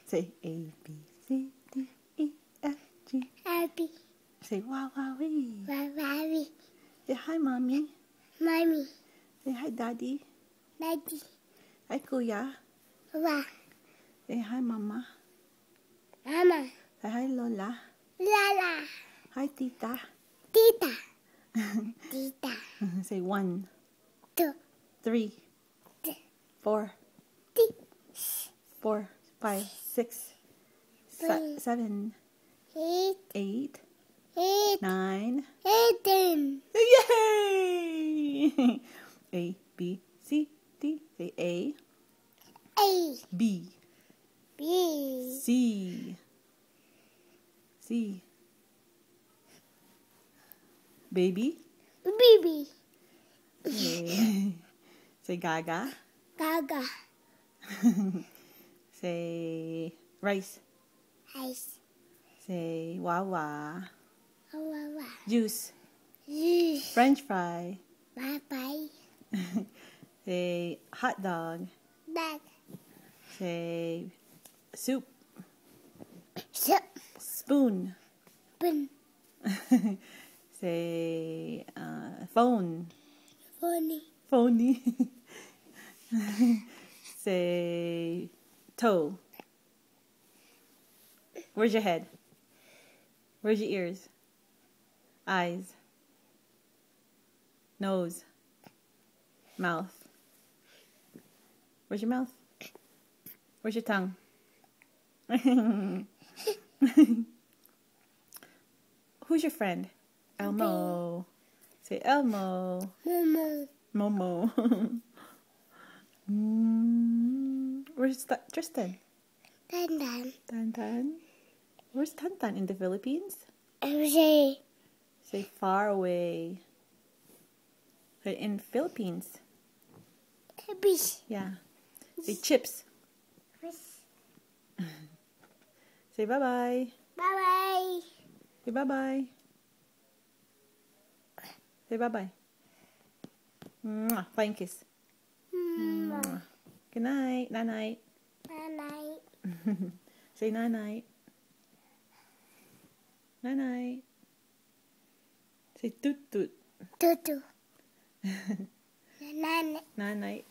Say A, B, C, D, E, F, G. Happy. Say wow, wowee. Happy. Say hi, mommy. Mommy. Say hi, daddy. Daddy. Hi, kuya. Papa. Say hi, mama. Mama. Say hi, lola. Lala. Hi, tita. Tita. Tita. Say 1, 2, 3, 4, 4, 5, 6, 7, 8, 8, 8, 9. 18. Yay! A, B, C, D. Say A, A, B, B, C, C. Baby. Baby. Say, say Gaga. Gaga. Say rice. Ice. Say Wawa. Wawa. Juice. Juice. French fry. Bye-bye. Say hot dog. Bag. Say soup. Soup. Spoon. Spoon. Say phone. Phony. Phony. Say toe. Where's your head? Where's your ears? Eyes. Nose. Mouth. Where's your mouth? Where's your tongue? Who's your friend? Elmo. Say Elmo. Momo. Momo. Where's Tristan? Dandan. Tantan. Where's Tantan in the Philippines? Every. Say far away. Say in Philippines. Fish. Yeah. Say chips. Say bye-bye. Bye-bye. Say bye-bye. Say bye-bye. Mwah. Flying kiss. Mwah. Good night. Night-night. Bye-bye. Say night-night. Night-night. Say toot-toot. Tutu. Nana. Night-night.